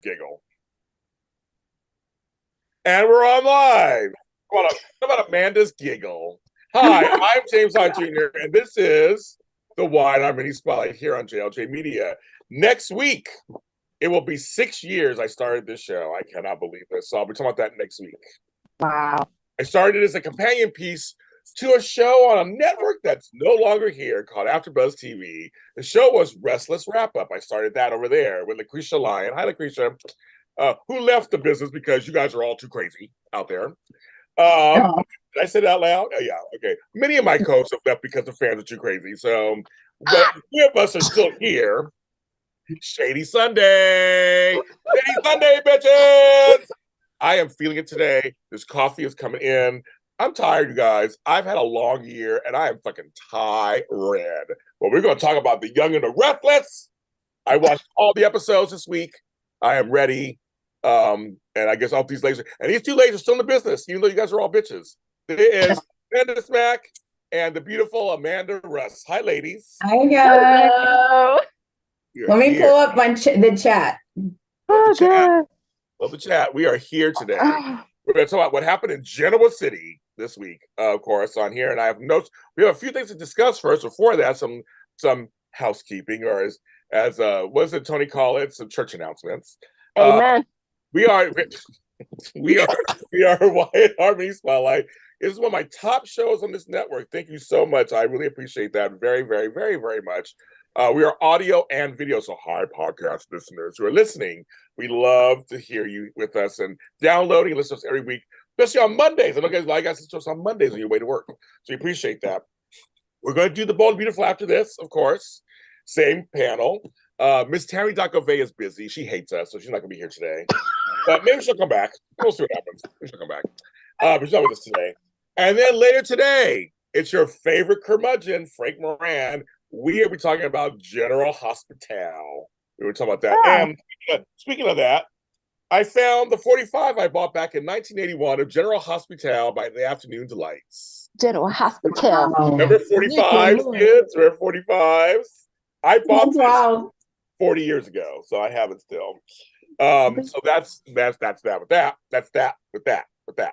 giggle. And we're on live. How about Amanda's giggle? Hi, I'm James Hart Jr., and this is the Wide Arm Mini Spotlight here on JLJ Media. Next week, it will be 6 years I started this show. I cannot believe this. So I'll be talking about that next week. Wow. I started as a companion piece to a show on a network that's no longer here called AfterBuzz TV. The show was Restless Wrap Up. I started that over there with Lucretia Lyon. Hi, Lucretia. Who left the business because you guys are all too crazy out there. Did I say that out loud? Oh, yeah, okay. Many of my co-hosts have left because the fans are too crazy. So, but three of us are still here. Shady Sunday. Shady Sunday, bitches. I am feeling it today. This coffee is coming in. I'm tired, you guys. I've had a long year, and I am fucking tired. But we're going to talk about The Young and the Restless. I watched all the episodes this week. I am ready. And I guess all these ladies, and these two ladies are still in the business, even though you guys are all bitches. It is Candice Mack and the beautiful Amanda Russ. Hi, ladies. Hi, guys. Hello. Let me pull up the chat. Love the chat. We are here today. We're going to talk about what happened in Genoa City this week, of course, on here. And I have notes. We have a few things to discuss first. Before that, some housekeeping, or as what does it Tony call it? Some church announcements. Amen. We are Wyatt Harmony Spotlight. This is one of my top shows on this network. Thank you so much. I really appreciate that very, very, very, very much. We are audio and video, so hi, podcast listeners who are listening. We love to hear you with us and downloading, listening to us every week, especially on Mondays. I know guys like us listen to us on Mondays on your way to work, so we appreciate that. We're going to do the Bold and Beautiful after this, of course. Same panel. Miss Tammy Dacove is busy. She hates us, so she's not going to be here today. But maybe she'll come back. We'll see what happens. Maybe she'll come back. But she's not with us today. And then later today, it's your favorite curmudgeon, Frank Moran. We will be talking about General Hospital. We were talking about that. Yeah. And speaking of that, I found the 45 I bought back in 1981 of General Hospital by the Afternoon Delights. General Hospital. Remember 45s, kids? Remember 45s? I bought this 40 years ago, so I have it still. So that's that with that. That's that with that. Right.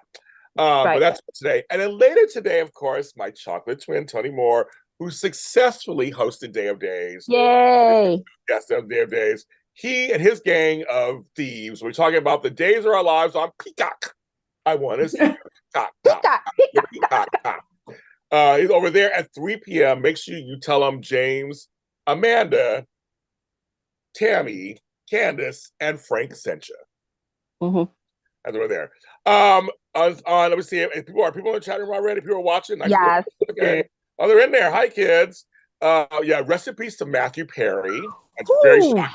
But that's today. And then later today, of course, my chocolate twin, Tony Moore, who successfully hosted Day of Days. Yay! Yes, Day of Days. He and his gang of thieves. We're talking about the days of our lives on Peacock. I want to see Peacock. He's over there at 3 p.m. Make sure you tell him James, Amanda, Tammy, Candice, and Frank sent you. Mm-hmm. As we're there. Let me see if people in the chat room already. People are watching. Yes. Okay. Oh, they're in there. Hi, kids. Yeah, rest in peace to Matthew Perry. That's very shocking.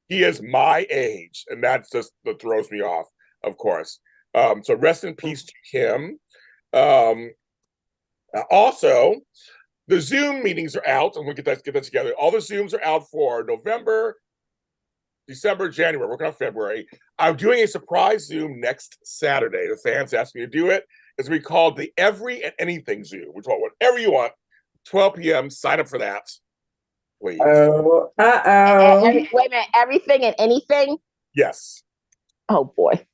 He is my age, and that's just that throws me off, of course. So rest in peace to him. Also, the Zoom meetings are out. I'm gonna get that together. All the Zooms are out for November, December, January. We're working on February. I'm doing a surprise Zoom next Saturday. The fans asked me to do it. It's going to be called the Every and Anything Zoom. Which one, whatever you want. 12 p.m. Sign up for that, please. Wait a minute. Everything and anything? Yes. Oh boy.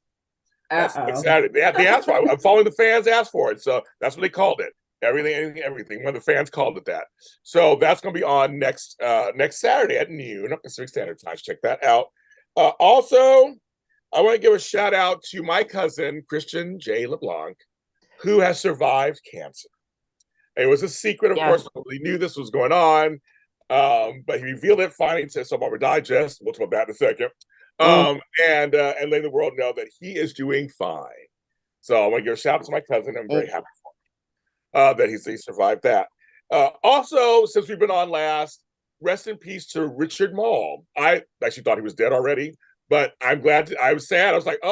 That's Saturday. They asked for it. I'm following the fans asked for it, so that's what they called it. Everything, anything, everything. One of the fans called it that. So that's going to be on next Saturday at noon, Pacific Standard Time. Check that out. Also, I want to give a shout out to my cousin, Christian J. LeBlanc, who has survived cancer. It was a secret, of course. Nobody knew this was going on, but he revealed it finally to some of our digest. We'll talk about that in a second. And letting the world know that he is doing fine. So I want to give a shout out to my cousin. I'm very happy for him that he survived that. Also, since we've been on last, rest in peace to Richard Mall. I actually thought he was dead already, but I'm glad. I was sad. I was like,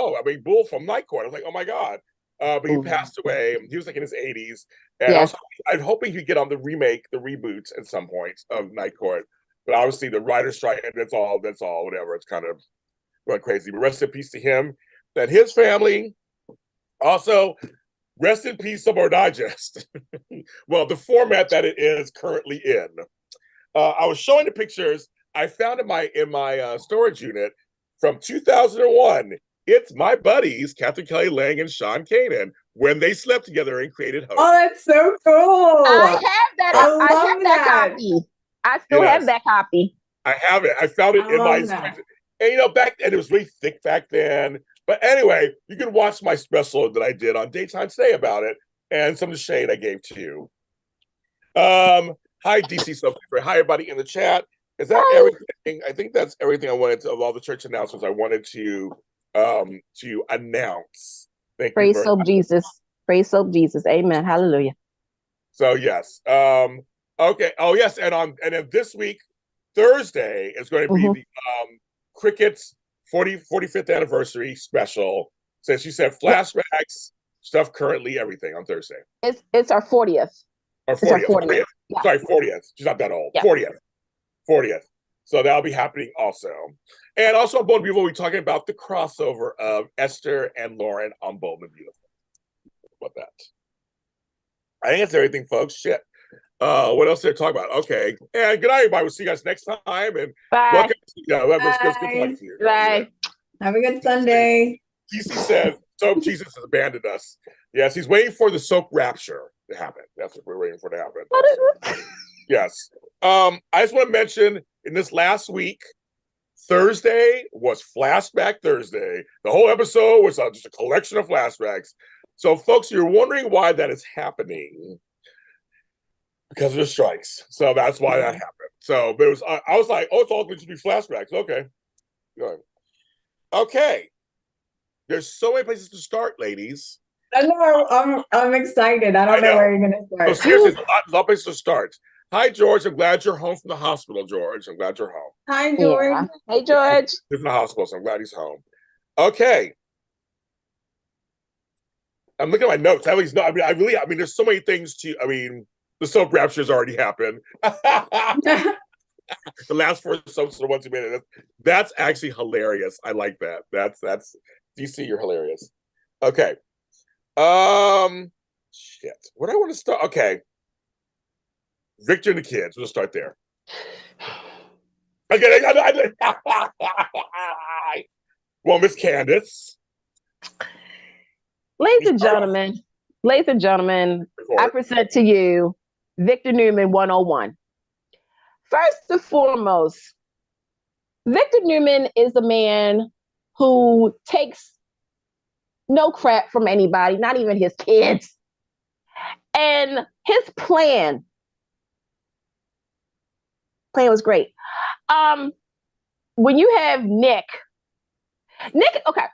Bull from Night Court. I was like, oh my God. But he passed away. He was like in his 80s. And I was hoping he'd get on the reboot at some point of Night Court. But obviously the writer's strike, that's all, whatever. It's kind of going crazy. But rest in peace to him and his family. Also, rest in peace of our digest. Well, the format that it is currently in. I was showing the pictures I found in my storage unit from 2001. It's my buddies, Catherine Kelly Lang and Sean Kanan, when they slept together and created Hope. Oh, that's so cool. I have that. I have that copy. I still have that copy. I have it. I found it in my. And back then it was really thick back then. But anyway, you can watch my special that I did on Daytime Today about it and some of the shade I gave to you. Hi, DC Something. Hi, everybody in the chat. Is that everything? I think that's everything I wanted to, of all the church announcements I wanted to announce. Thank you. Praise so Jesus. Praise so Jesus. Amen. Hallelujah. So yes. Okay. Oh yes. And then this week, Thursday, is going to be the Cricket's 45th anniversary special. So she said flashbacks, stuff currently, everything on Thursday. It's our 40th. Our 40th. Yeah. Sorry, 40th. She's not that old. Yeah. 40th. So that'll be happening also. And also on Bold and Beautiful, we'll be talking about the crossover of Esther and Lauren on Bold and Beautiful. What about that? I think that's everything, folks. Shit. What else did I talk about? Okay. And good night, everybody. We'll see you guys next time. And bye. Bye. Have a good Sunday. DC said, Soap Jesus has abandoned us. Yes, he's waiting for the soap rapture to happen. That's what we're waiting for to happen. What is it? Yes. I just want to mention in this last week, Thursday was Flashback Thursday. The whole episode was just a collection of flashbacks. So, folks, you're wondering why that is happening. Because of the strikes. So that's why that happened. So but it was I was like, oh, it's all going to be flashbacks. Okay. Good. Okay. There's so many places to start, ladies. I know. I'm excited. I don't know where you're gonna start. So seriously, there's a lot of places to start. Hi, George. I'm glad you're home from the hospital, George. I'm glad you're home. Hi, George. Yeah. Hey, George. He's in the hospital, so I'm glad he's home. Okay. I'm looking at my notes. There's so many things to. The soap rapture has already happened. The last four soaps are the ones who made it. That's actually hilarious. I like that. That's DC, you're hilarious. Okay. Shit. What do I want to start? Okay. Victor and the kids. We'll start there. Okay. Well, Miss Candice. Ladies and gentlemen, I present to you Victor Newman 101. First and foremost, Victor Newman is a man who takes no crap from anybody, not even his kids. And his plan was great. When you have Nick, okay.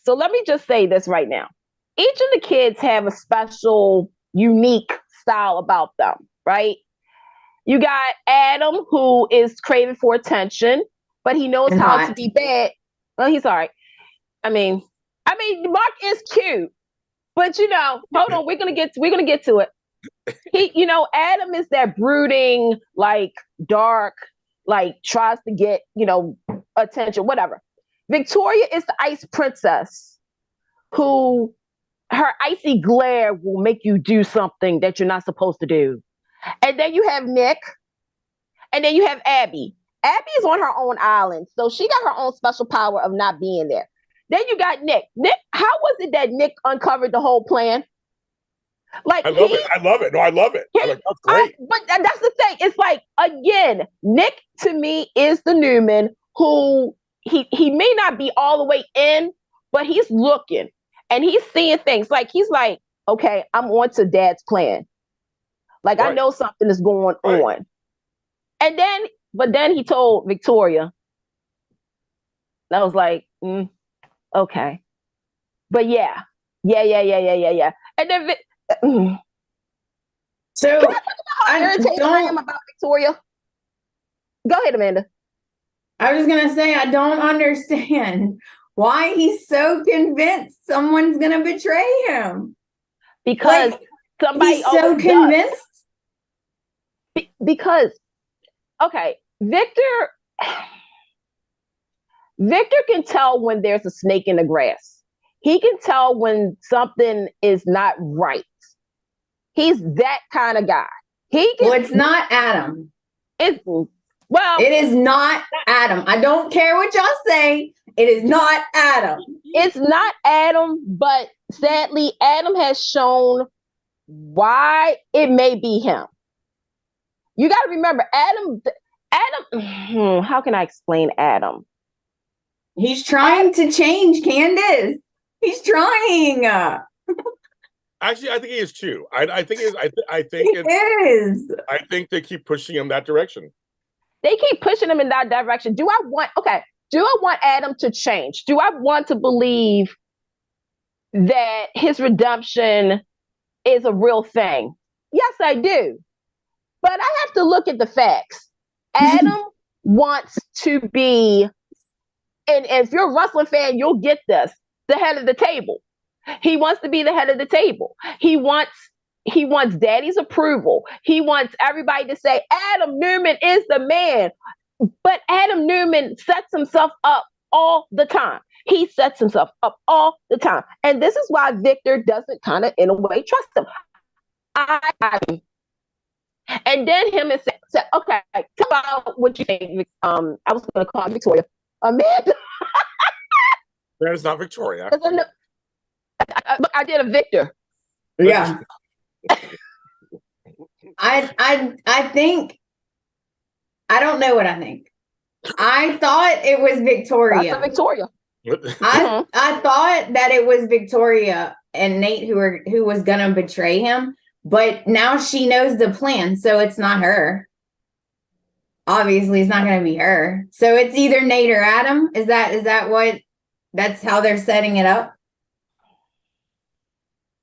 So let me just say this right now. Each of the kids have a special, unique style about them, right? You got Adam, who is craving for attention, but he knows how to be bad. Well, he's all right. I mean, Mark is cute, but hold on, we're gonna get to it. He, Adam is that brooding, like dark, like tries to get, attention, whatever. Victoria is the ice princess who her icy glare will make you do something that you're not supposed to do. And then you have Nick, and then you have Abby. Abby is on her own island, so she got her own special power of not being there. Then you got Nick. Nick, how was it that Nick uncovered the whole plan? Like, I love it. No, I love it. That's great. But that's the thing. It's like, again, Nick to me is the Newman who he may not be all the way in, but he's looking and he's seeing things. Like, he's like, okay, I'm on to Dad's plan. Like, I know something is going on. And then he told Victoria. I was like, okay. But yeah. And then so can I talk about how irritated I am about Victoria? Go ahead, Amanda. I was gonna say, I don't understand why he's so convinced someone's gonna betray him. Because somebody he's so convinced. Because, okay, Victor can tell when there's a snake in the grass. He can tell when something is not right. He's that kind of guy. Well, it's not Adam. It's Well, it is not Adam. I don't care what y'all say. It is not Adam. It's not Adam, but sadly, Adam has shown why it may be him. You got to remember, Adam, how can I explain Adam? He's trying to change Candice. He's trying. Actually, I think he is too. I think it is. I think they keep pushing him that direction. They keep pushing him in that direction. Do I want Adam to change? Do I want to believe that his redemption is a real thing? Yes, I do. But I have to look at the facts. Adam wants to be, and if you're a wrestling fan, you'll get this, the head of the table. He wants to be the head of the table. He wants daddy's approval. He wants everybody to say, Adam Newman is the man. But Adam Newman sets himself up all the time. He sets himself up all the time. And this is why Victor doesn't kind of, in a way, trust him. And then him and said, okay, tell about what you think. I was going to call Victoria. Amanda. That is not Victoria. I did a Victor. Yeah. I think, I don't know what I think. I thought it was Victoria. That's Victoria. I thought that it was Victoria and Nate who was gonna betray him, but now she knows the plan, so it's not her. Obviously, it's not gonna be her. So it's either Nate or Adam. Is that what? That's how they're setting it up.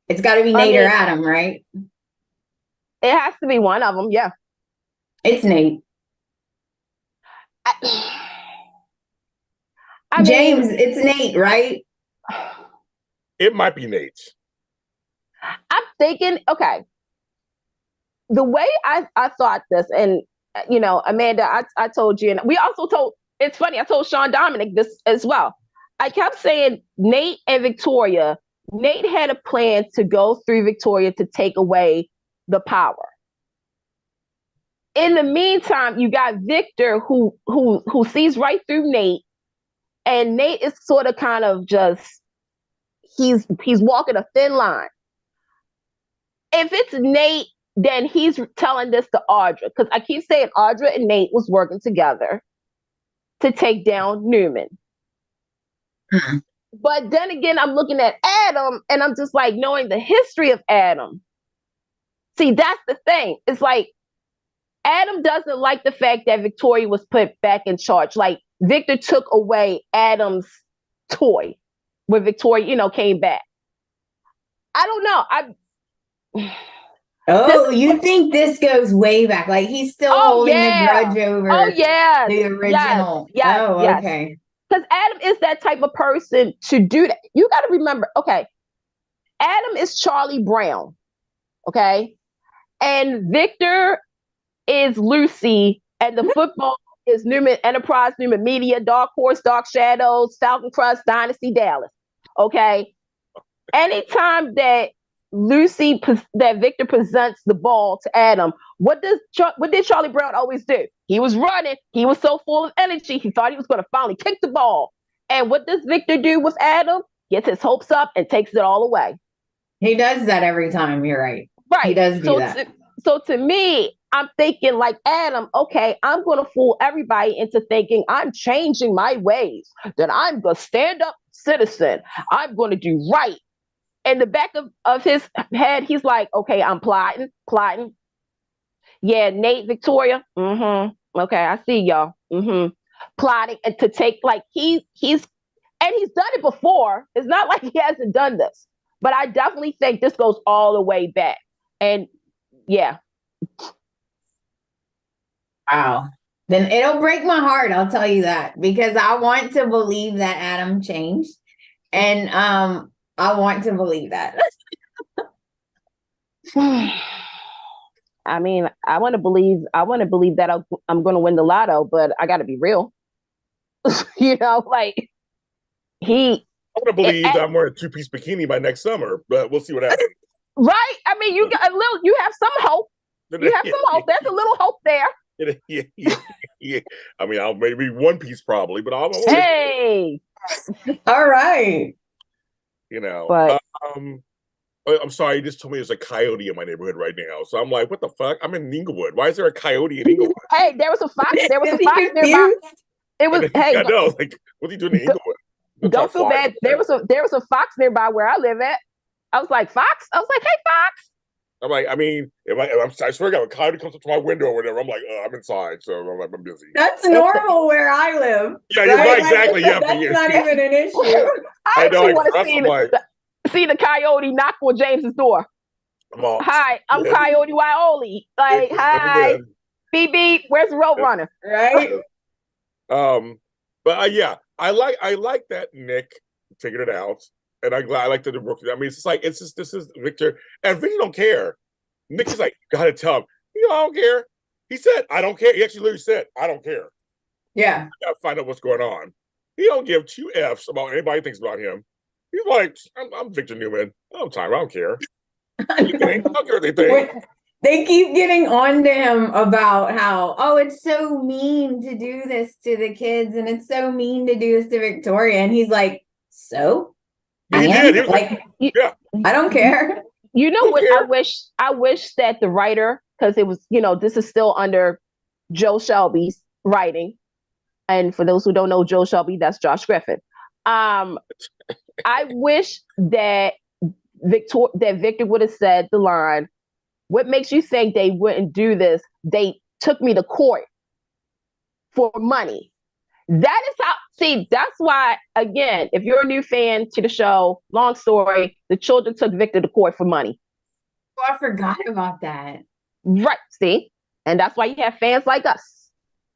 It's got to be Nate or Adam, right? It has to be one of them. Yeah, it's Nate. James, it's Nate, right? It might be Nate. I'm thinking, okay. The way I thought this, and Amanda, I told you, and we also told. It's funny. I told Sean Dominic this as well. I kept saying Nate and Victoria. Nate had a plan to go through Victoria to take away the power. In the meantime, you got Victor who sees right through Nate, and Nate is sort of kind of just he's walking a thin line. If it's Nate, then he's telling this to Audra, because I keep saying Audra and Nate was working together to take down Newman. Mm-hmm. But then again, I'm looking at Adam, and I'm just like, knowing the history of Adam. See, that's the thing. It's like Adam doesn't like the fact that Victoria was put back in charge. Like Victor took away Adam's toy when Victoria, came back. I don't know. You think this goes way back? Like he's still holding the grudge over the original. Yes, okay. Because Adam is that type of person to do that. You got to remember, okay, Adam is Charlie Brown, okay? And Victor is Lucy, and the football is Newman Enterprise, Newman Media, Dark Horse, Dark Shadows, Falcon Crest, Dynasty Dallas, okay? Anytime that Victor presents the ball to Adam, what did Charlie Brown always do? He was running. He was so full of energy. He thought he was going to finally kick the ball. And what does Victor do with Adam? Gets his hopes up and takes it all away. He does that every time. You're right. Right. He does do that. So to me, I'm thinking like Adam, okay, I'm going to fool everybody into thinking I'm changing my ways, that I'm the stand-up citizen. I'm going to do right. In the back of his head, he's like, okay, I'm plotting. Yeah, Nate, Victoria. Okay, I see y'all. Plotting and to take, like, he's done it before. It's not like he hasn't done this, but I definitely think this goes all the way back. And yeah. Wow. Then it'll break my heart, I'll tell you that, because I want to believe that Adam changed. And I want to believe that. I mean, I want to believe that I'm going to win the lotto, but I got to be real. Like I want to believe that I'm wearing a two-piece bikini by next summer, but we'll see what happens. Right? I mean, you have some hope. You have some hope. There's a little hope there. Yeah. Yeah, I mean, I'll maybe One Piece probably, but Hey, all right. You know, but I'm sorry, you just told me there's a coyote in my neighborhood right now. So I'm like, what the fuck? I'm in Inglewood. Why is there a coyote in Inglewood? hey, there was a fox. There was a Is he fox nearby. confused? It was hey, I know, like, what's he doing in Inglewood? don't feel bad. There was a fox nearby where I live at. I was like, fox. I was like, hey, fox. I'm like, I mean, I swear to God, a coyote comes up to my window or whatever, I'm like, I'm inside, so I'm busy. That's normal where I live. Yeah, you're right, exactly. Like, Yeah, that's not even an issue. I actually want to see the coyote knock on James's door. Hi, I'm Coyote Waioli. Like, hi, beep beep. Where's the Roadrunner? Right. But yeah, I like that Nick figured it out, and I like that the book. I mean, this is Victor, and Victor don't care. Nick is like, gotta tell him, I don't care. He said, I don't care. He actually literally said, I don't care. Yeah, I gotta find out what's going on. He don't give two F's about anybody thinks about him. He's like, I'm Victor Newman. I don't care. I don't care what they think. They keep getting on to him about how, it's so mean to do this to the kids, and it's so mean to do this to Victoria. And he's like, so? He did. He was like, yeah. I don't care. You know what? I wish that the writer, because it was, this is still under Joe Shelby's writing. And for those who don't know Joe Shelby, that's Josh Griffin. I wish that Victor would have said the line, what makes you think they wouldn't do this? They took me to court for money. That is that's why, again, if you're a new fan to the show, long story, the children took Victor to court for money. Oh, I forgot about that. Right, see? And that's why you have fans like us.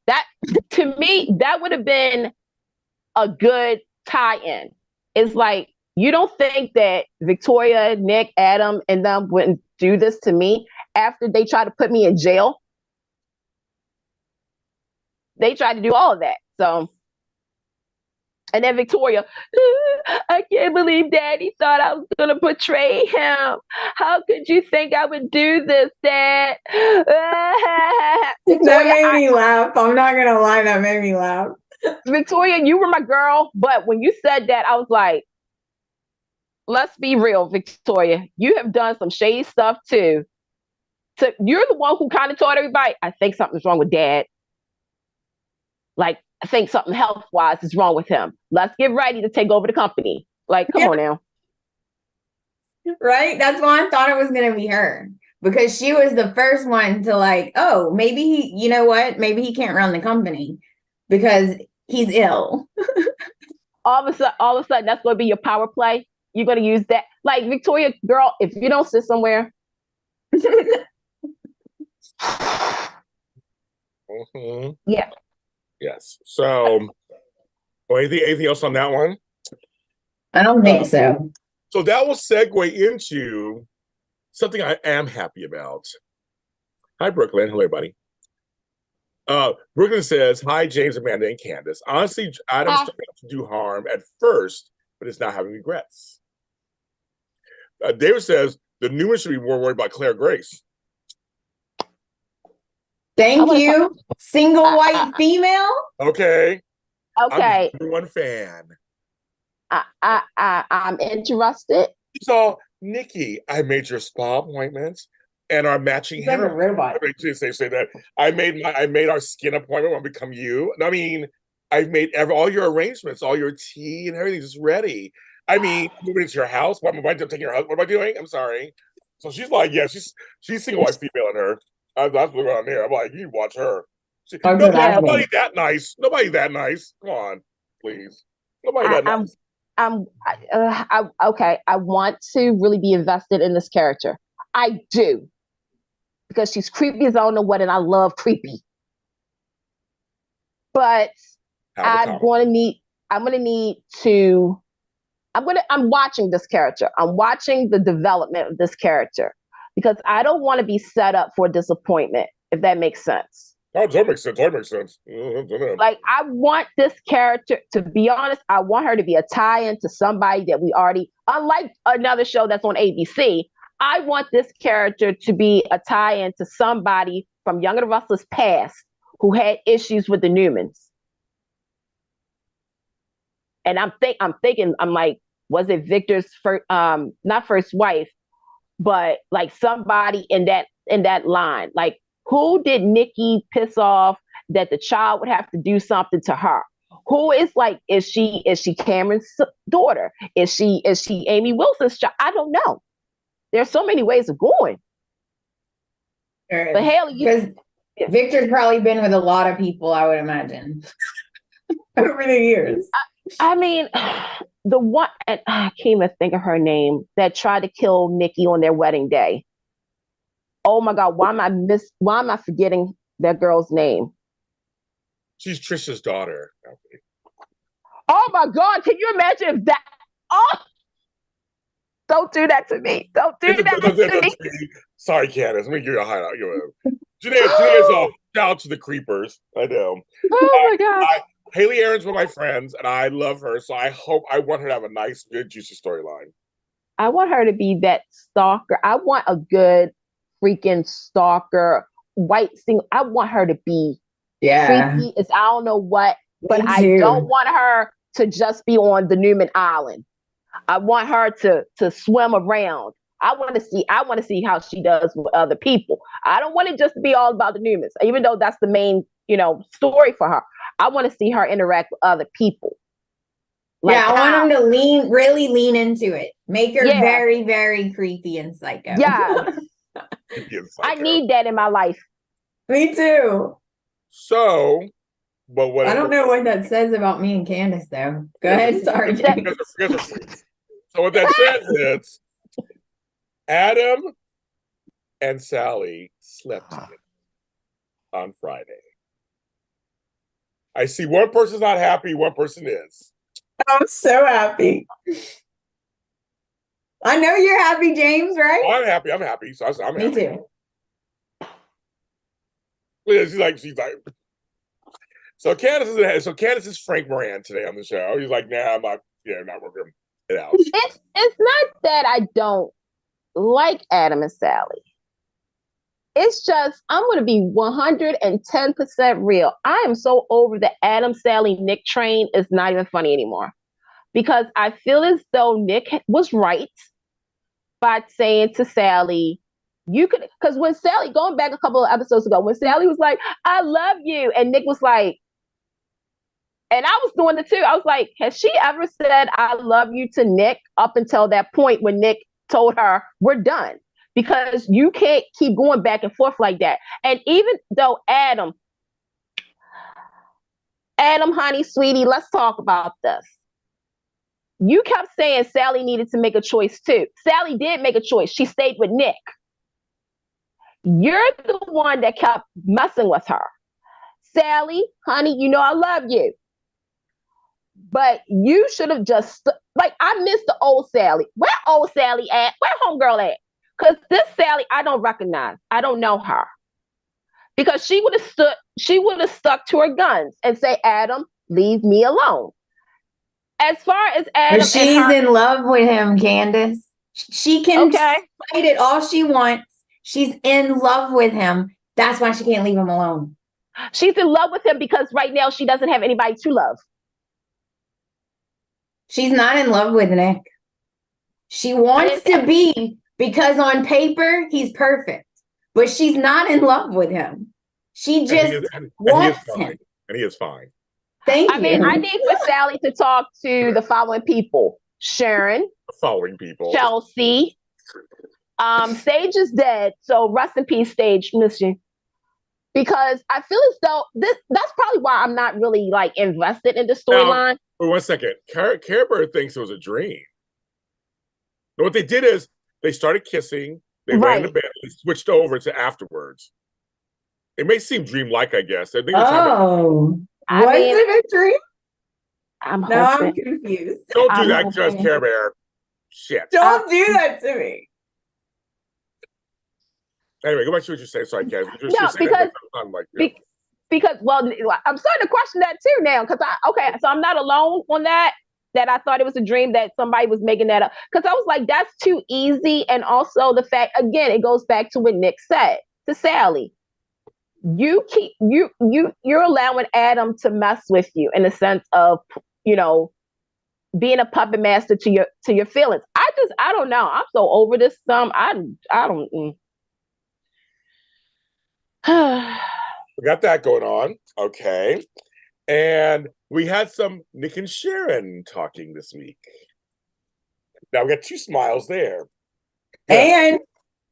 That, to me, that would have been a good tie-in. It's like, you don't think that Victoria, Nick, Adam, and them wouldn't do this to me after they tried to put me in jail? They tried to do all of that. So, and then Victoria, I can't believe Daddy thought I was going to betray him. How could you think I would do this, Dad? Victoria, that made me laugh. I'm not going to lie, that made me laugh. Victoria, you were my girl, but when you said that, I was like, let's be real, Victoria. You have done some shady stuff too. So you're the one who kind of told everybody, I think something's wrong with Dad. Like, I think something health-wise is wrong with him. Let's get ready to take over the company. Like, come on now. Right? That's why I thought it was going to be her. Because she was the first one to like, maybe you know what? Maybe he can't run the company because he's ill. All of a sudden, that's going to be your power play. You're going to use that. Like, Victoria, girl, if you don't sit somewhere. Mm-hmm. Yeah. Yes. So, anything else on that one? I don't think so. So that will segue into something I am happy about. Hi, Brooklyn. Hello, everybody. Brooklyn says, hi, James, Amanda, and Candice. Honestly, Adam started to do harm at first, but is not having regrets. David says, the Newman should be more worried about Claire Grace. Thank you. Single white female. Okay. Okay. I'm one fan. I'm interested. So, Nikki, I made your spa appointments and our matching hair. Like a robot. Say that. I made our skin appointment when we become you. I mean, I've made all your arrangements, all your tea and everything is ready. I mean, moving into your house. What am I taking your house? What am I doing? I'm sorry. So she's like, yeah, she's single white female in her. That's what's going on there. I'm like, you watch her. Nobody that nice. Nobody that nice. Come on, please. Nobody that nice. Okay. I want to really be invested in this character. I do, because she's creepy as I don't know what, and I love creepy. But I'm watching this character. I'm watching the development of this character because I don't want to be set up for disappointment, if that makes sense. Oh, that makes sense. Like, I want this character, to be honest, I want her to be a tie-in to somebody that we already, unlike another show that's on ABC, I want this character to be a tie-in to somebody from Young and the Restless past who had issues with the Newmans. And I'm thinking, I'm like, was it Victor's first, not first wife, but like somebody in that line? Like, who did Nikki piss off that the child would have to do something to her? Who is like, is she Cameron's daughter? Is she Amy Wilson's child? I don't know. There's so many ways of going. But Haley, because Victor's probably been with a lot of people, I would imagine, over the years. I mean, the one, and I can't even think of her name, that tried to kill Nikki on their wedding day. Oh my God, why am I forgetting that girl's name? She's Trisha's daughter. Oh my God, can you imagine if that? Oh, don't do that to me. Don't do that to me. Sorry, Candice. Let me give you a highlight. Janae's off. Shout out to the creepers. I know. Oh my God. Haley Aaron's one of my friends, and I love her. So I want her to have a nice, good, juicy storyline. I want her to be that stalker. I want a good freaking stalker, white single. I want her to be creepy as I don't know what, but I don't want her to just be on the Newman Island. I want her to swim around. I want to see how she does with other people. I don't want it just to be all about the Newmans, even though that's the main, story for her. I want to see her interact with other people. Like I want them to really lean into it. Make her very, very creepy and psycho. Yeah. I need that in my life. Me too. So, but what I don't know what that says about me and Candice, though. Go ahead. Sorry. So what that says is Adam and Sally slept on Friday. I see one person's not happy, one person is. I'm so happy. I know you're happy, James, right? Oh, I'm happy. So I'm Me happy. too. Yeah, she's like. So Candice is Frank Moran today on the show. He's like, nah, I'm not working it out. It's not that I don't like Adam and Sally. It's just, I'm going to be 110% real. I am so over the Adam, Sally, Nick train. It's not even funny anymore. Because I feel as though Nick was right by saying to Sally, because when Sally, going back a couple of episodes ago, when Sally was like, I love you, and Nick was like, and I was doing it too. I was like, has she ever said I love you to Nick up until that point when Nick told her, we're done? Because you can't keep going back and forth like that. And even though Adam, honey, sweetie, let's talk about this. You kept saying Sally needed to make a choice too. Sally did make a choice. She stayed with Nick. You're the one that kept messing with her. Sally, honey, I love you. But you should have just, I miss the old Sally. Where old Sally at? Where homegirl at? Because this Sally, I don't recognize. I don't know her. Because she would have stuck to her guns and say, Adam, leave me alone. As far as Adam, but she's in love with him, Candice. She can fight it all she wants. She's in love with him. That's why she can't leave him alone. She's in love with him because right now she doesn't have anybody to love. She's not in love with Nick. She wants to be, because on paper, he's perfect. But she's not in love with him. She just wants him. And he is fine. Thank you. I mean, I need for Sally to talk to the following people. Sharon. The following people. Chelsea. Sage is dead. So rest in peace, Sage. Miss you. Because I feel as though that's probably why I'm not really invested in the storyline. Wait 1 second. Care Bear thinks it was a dream. But what they did is they started kissing. They went into bed. They switched over to afterwards. It may seem dreamlike, I guess. I think was it a dream? I'm confused. Don't do that to us, Care Bear. Shit. Don't do that to me. Anyway, go back to what you're saying. Sorry, guys. Because I'm starting to question that too now. Because so I'm not alone on that I thought it was a dream, that somebody was making that up. Because I was like, that's too easy. And also the fact, again, it goes back to what Nick said to Sally. you're allowing Adam to mess with you in the sense of, being a puppet master to your feelings. I don't know. I'm so over this. I don't. We got that going on. Okay. And we had some Nick and Sharon talking this week. Now we got 2 smiles there. And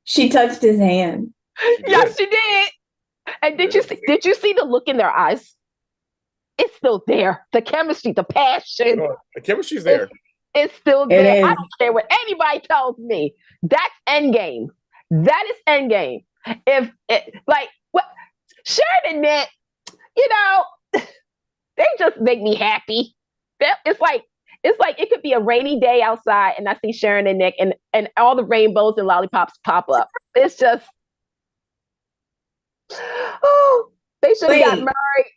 she touched his hand. Yes, she did. And did you see the look in their eyes? It's still there. The chemistry, the passion. The chemistry's there. It's still there. I don't care what anybody tells me. That's endgame. That is endgame. Sharon and Nick, they just make me happy. It's like it could be a rainy day outside and I see Sharon and Nick and all the rainbows and lollipops pop up. It's just, they should have gotten married.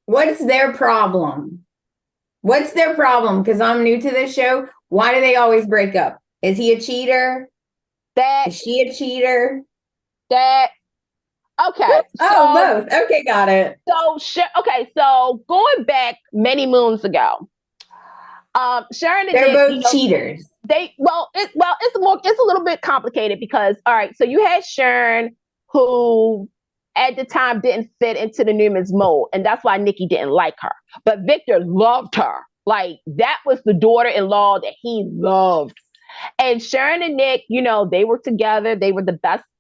What's their problem? Because I'm new to this show. Why do they always break up? Is he a cheater? Is she a cheater? Okay. Both. Okay, got it. So going back many moons ago, Sharon and they're Nick, both cheaters. It's a little bit complicated because, all right, so you had Sharon who at the time didn't fit into the Newman's mold, and that's why Nikki didn't like her. But Victor loved her. Like, that was the daughter-in-law that he loved. And Sharon and Nick, they were together. They were the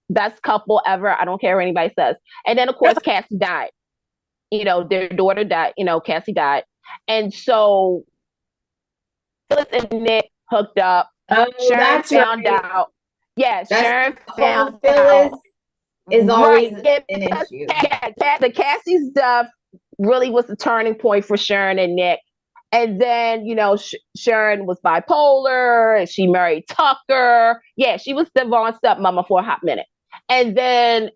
best couple ever. I don't care what anybody says. And then, of course, Cassie died. Their daughter died. Cassie died. And so Phyllis and Nick hooked up. Sharon found out. Yeah, Sharon found out. Is always an issue. The Cassie's death really was the turning point for Sharon and Nick. And then, Sharon was bipolar and she married Tucker. Yeah, she was Devon's stepmama for a hot minute. And then,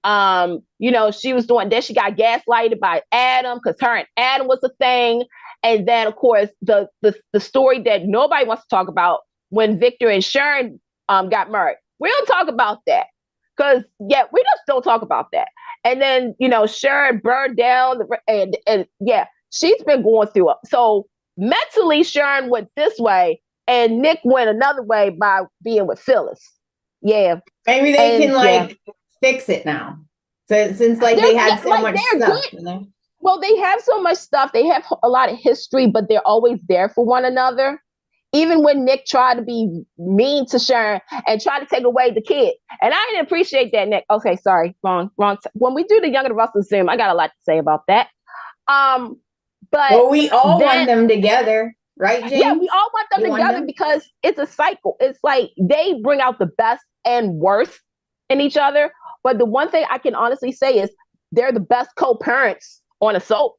she was then she got gaslighted by Adam because her and Adam was a thing. And then, of course, the story that nobody wants to talk about when Victor and Sharon got married. We don't talk about that. Because, we just don't talk about that. And then, Sharon burned down and she's been going through it. So mentally, Sharon went this way and Nick went another way by being with Phyllis. Yeah. Maybe they can fix it now. So since they had so much stuff. Well, they have so much stuff. They have a lot of history, but they're always there for one another. Even when Nick tried to be mean to Sharon and tried to take away the kid. And I didn't appreciate that, Nick. Okay, sorry, wrong. When we do the Young and the Restless Zoom, I got a lot to say about that. But we all want them together, right, James? Yeah, we all want them together because it's a cycle. It's like they bring out the best and worst in each other. But the one thing I can honestly say is they're the best co-parents on a soap.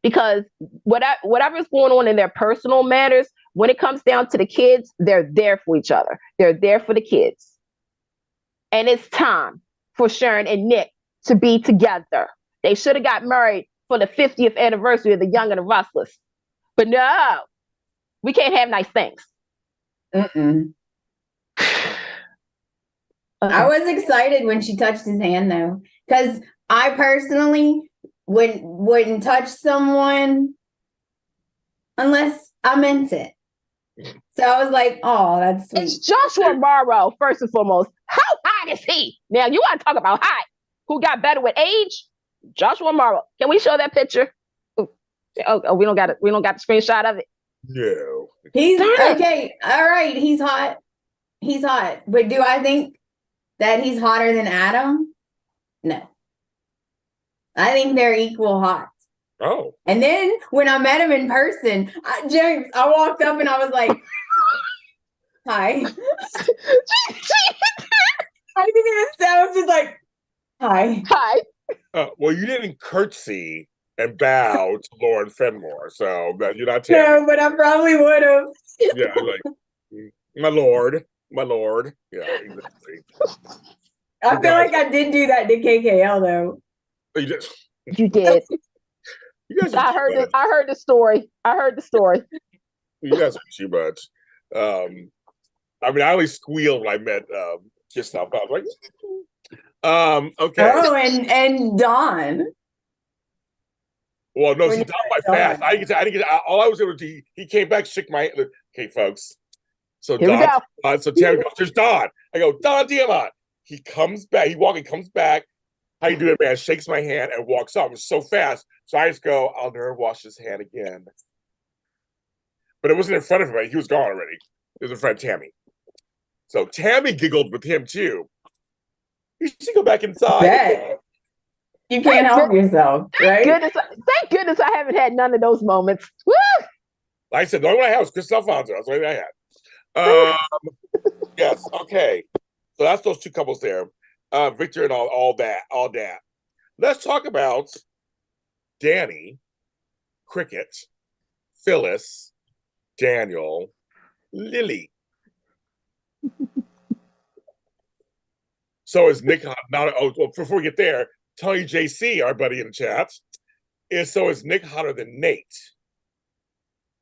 Because whatever's going on in their personal matters, when it comes down to the kids, they're there for each other. They're there for the kids. And it's time for Sharon and Nick to be together. They should have got married for the 50th anniversary of the Young and the Restless. But no, we can't have nice things. I was excited when she touched his hand, though. Because I personally wouldn't touch someone unless I meant it. So I was like, oh, that's sweet. It's Joshua Morrow, first and foremost. How hot is he? Now, you want to talk about hot. Who got better with age? Joshua Morrow. Can we show that picture? Oh, we don't got it. We don't got the screenshot of it. No. He's okay. All right. He's hot. He's hot. But do I think that he's hotter than Adam? No. I think they're equal hot. Oh. And then when I met him in person, James, I walked up and I was like, hi. I didn't even say, I was just like, hi. Hi. Well, you didn't curtsy and bow to Lauren Fenmore, so that you're not No, but I probably would have. Yeah, like, my lord. Yeah, exactly. I feel like I did do that to KKL, though. You did. You did. You guys I heard the story. You guys are too much. I mean, I only squealed when I met Kristoff. I was like, Okay. Oh, and Dawn. Well, no, she died by fast. I didn't get. All I was able to. He came back, shook my hand. Okay, folks. So Here Dawn. we go. So Tammy goes, "There's Dawn." I go, "Dawn Diamond." He comes back. He comes back. How you doing, man? Shakes my hand and walks off. It was so fast. So I just go, "I'll never wash his hand again." But it wasn't in front of him. He was gone already. It was in front of Tammy. So Tammy giggled with him too. You should go back inside. You can't help yourself, right? Thank goodness I haven't had none of those moments. Woo! Like I said, the only one I had was Chris Alfonso. That's the only thing I had. Yes, okay. So that's those two couples there. Victor and all that. Let's talk about Danny, Cricket, Phyllis, Daniel, Lily. So is Nick not? Oh, well, before we get there, Tony JC, our buddy in the chat, is Nick hotter than Nate?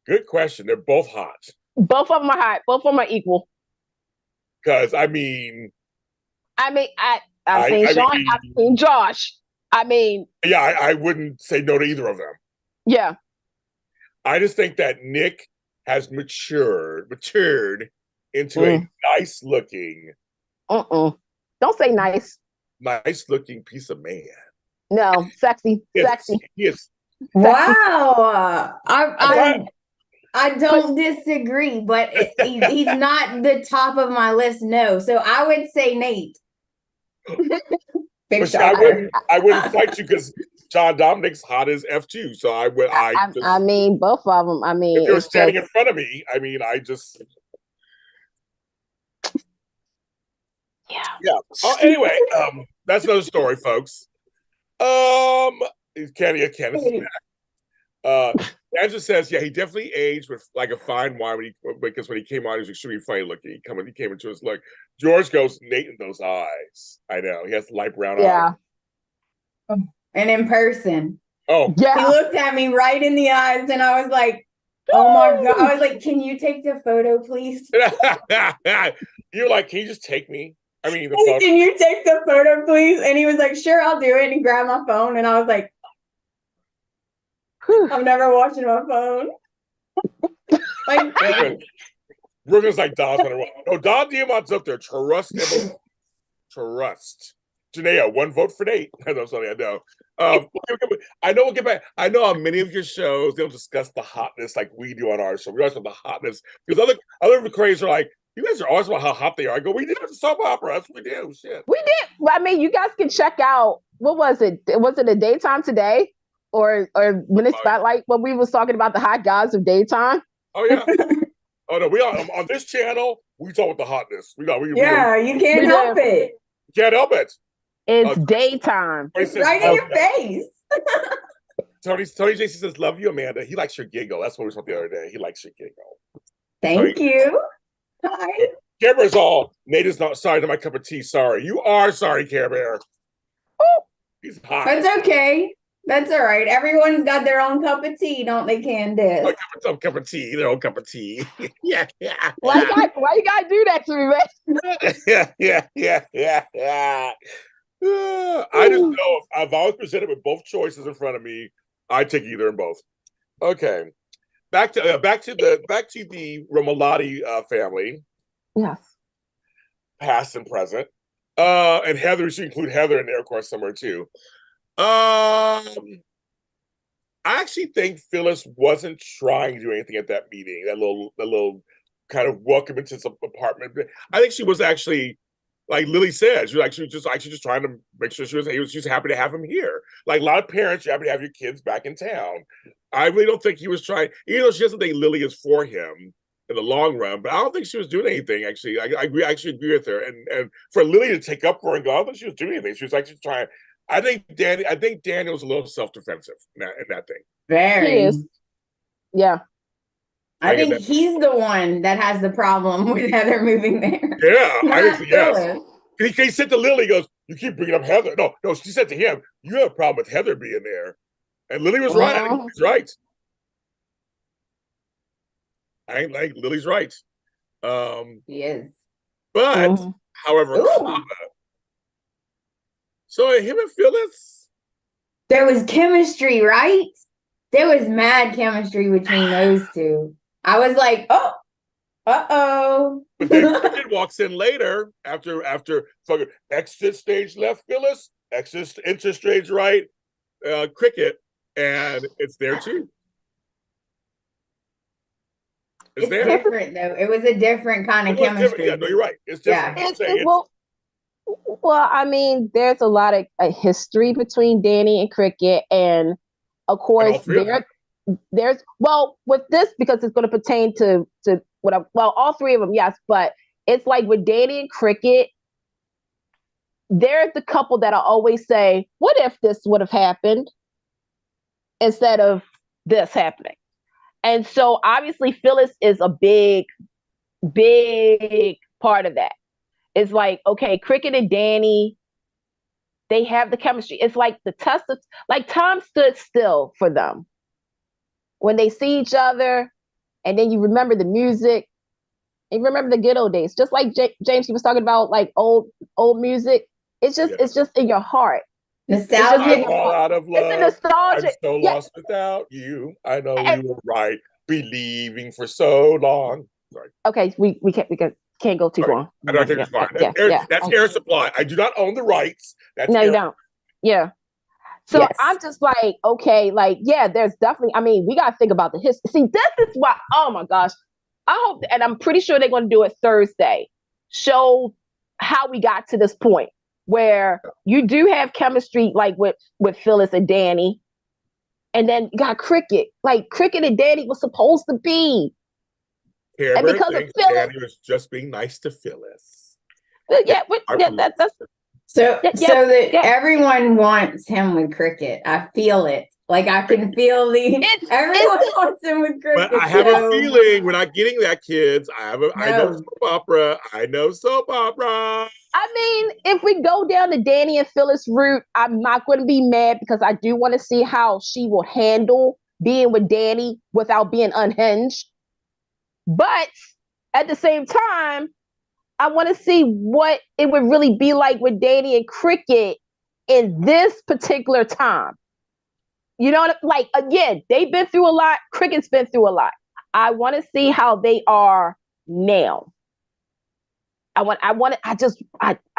Good question. They're both hot. Both of them are hot. Both of them are equal. Because I've seen Sean. I've seen Josh. Yeah, I wouldn't say no to either of them. Yeah. I just think that Nick has matured into a nice looking. Don't say nice. Nice looking piece of man. No, sexy. Sexy. Yes. Wow. I don't disagree, but he's not the top of my list. No, so I would say Nate. I wouldn't fight you because John Dominic's hot as F2. So I would. Both of them. If they were standing in front of me, I just. Yeah. Anyway, that's another story, folks. Candice. Angela says, yeah, he definitely aged with like a fine wine because when he came on, he was extremely funny looking. He came into his look. George goes, Nate in those eyes. I know. He has light brown eyes. Yeah. And in person. Oh. Yeah. He looked at me right in the eyes and I was like, oh my God. I was like, can you take the photo, please? You're like, can you just take me? Can you take the photo, please? And he was like, sure, I'll do it. And he grabbed my phone and I was like, I'm never watching my phone. Brooklyn's like Don's no, Don Diamant's up there. Trust. Janaea, one vote for Nate. I know something I know. I know we'll get back. I know on many of your shows they'll discuss the hotness like we do on our show. We always have the hotness because other crazies are like, you guys are always about how hot they are. I go, we did a soap opera. That's what we do. Shit. We did. You guys can check out, what was it? Was it a Daytime Today? Or Minute Spotlight when we was talking about the hot guys of daytime? Oh yeah. Oh no, we are on this channel. We talk with the hotness. You can't help it. You can't help it. It's daytime. It's right in your face. Tony JC says, "Love you, Amanda." He likes your giggle. That's what we saw the other day. He likes your giggle. Thank you. Hi. Care Bear's all. Nate is not sorry to my cup of tea. Sorry, you are sorry, Care Bear. He's hot. That's okay. That's all right. Everyone's got their own cup of tea, don't they, Candice? Cup of tea, their own cup of tea. Yeah. Why you gotta do that to me, man? Yeah. I just know if I've always presented with both choices in front of me, I take either and both. Okay, back to the Romalotti family. Yes, past and present. And Heather, we should include Heather in there, of course, somewhere too. I actually think Phyllis wasn't trying to do anything at that meeting, that little kind of welcome into some apartment. I think she was actually, like Lily said, she was just trying to make sure she was happy to have him here. Like a lot of parents, you're happy to have your kids back in town. I really don't think he was trying, even though she doesn't think Lily is for him in the long run, but I don't think she was doing anything, actually. I actually agree with her. And for Lily to take up for her and go, I don't think she was doing anything. She was actually trying. I think Daniel was a little self-defensive in that thing. Very. He is. Yeah. I think he's the one that has the problem with Heather moving there. Yeah, I think yes. He said to Lily, he goes, you keep bringing up Heather. No, she said to him, you have a problem with Heather being there. And Lily was right. I think he's right. I ain't like Lily's right. He is. But, however, So him and Phyllis, there was chemistry, right? There was mad chemistry between those two. I was like, oh, uh-oh. but then Cricket walks in later after fucking exit stage left Phyllis, enter stage right Cricket, and it's there too. It's different though. It was a different kind of chemistry. Yeah, no, you're right. It's different. Yeah. Well, I mean, there's a lot of history between Danny and Cricket, and of course, there's with this, because it's going to pertain to all three of them, yes, but it's like with Danny and Cricket, they're the couple that I always say, what if this would have happened instead of this happening? And so obviously Phyllis is a big part of that. It's like, okay, Cricket and Danny, they have the chemistry. It's like the test of, like, time stood still for them. When they see each other, and then you remember the music, and you remember the good old days. Just like James, he was talking about, like, old music. It's just in your heart. Nostalgia. I'm all out of love. It's a nostalgia. I'm so lost without you. I know you were right. Believing for so long. Sorry. Okay, we can't go too long. I don't think it's fine. That's Air Supply. I do not own the rights. That's no, you don't. Yeah. So yes. I'm just like, okay, like, yeah, there's definitely, I mean, we got to think about the history. See, this is why, oh my gosh, I hope, and I'm pretty sure they're going to do it Thursday, show how we got to this point where you do have chemistry, like with Phyllis and Danny, and then you got Cricket. Like, Cricket and Danny was supposed to be. And because of Phyllis, Danny was just being nice to Phyllis. That's so everyone wants him with Cricket. I feel it. Like, I can feel everyone wants him with Cricket. But I have a feeling we're not getting that, kids. I know soap opera. I mean, if we go down the Danny and Phyllis route, I'm not going to be mad, because I do want to see how she will handle being with Danny without being unhinged. But at the same time, I want to see what it would really be like with Danny and Cricket in this particular time. You know, like, again, they've been through a lot. Cricket's been through a lot. I want to see how they are now. I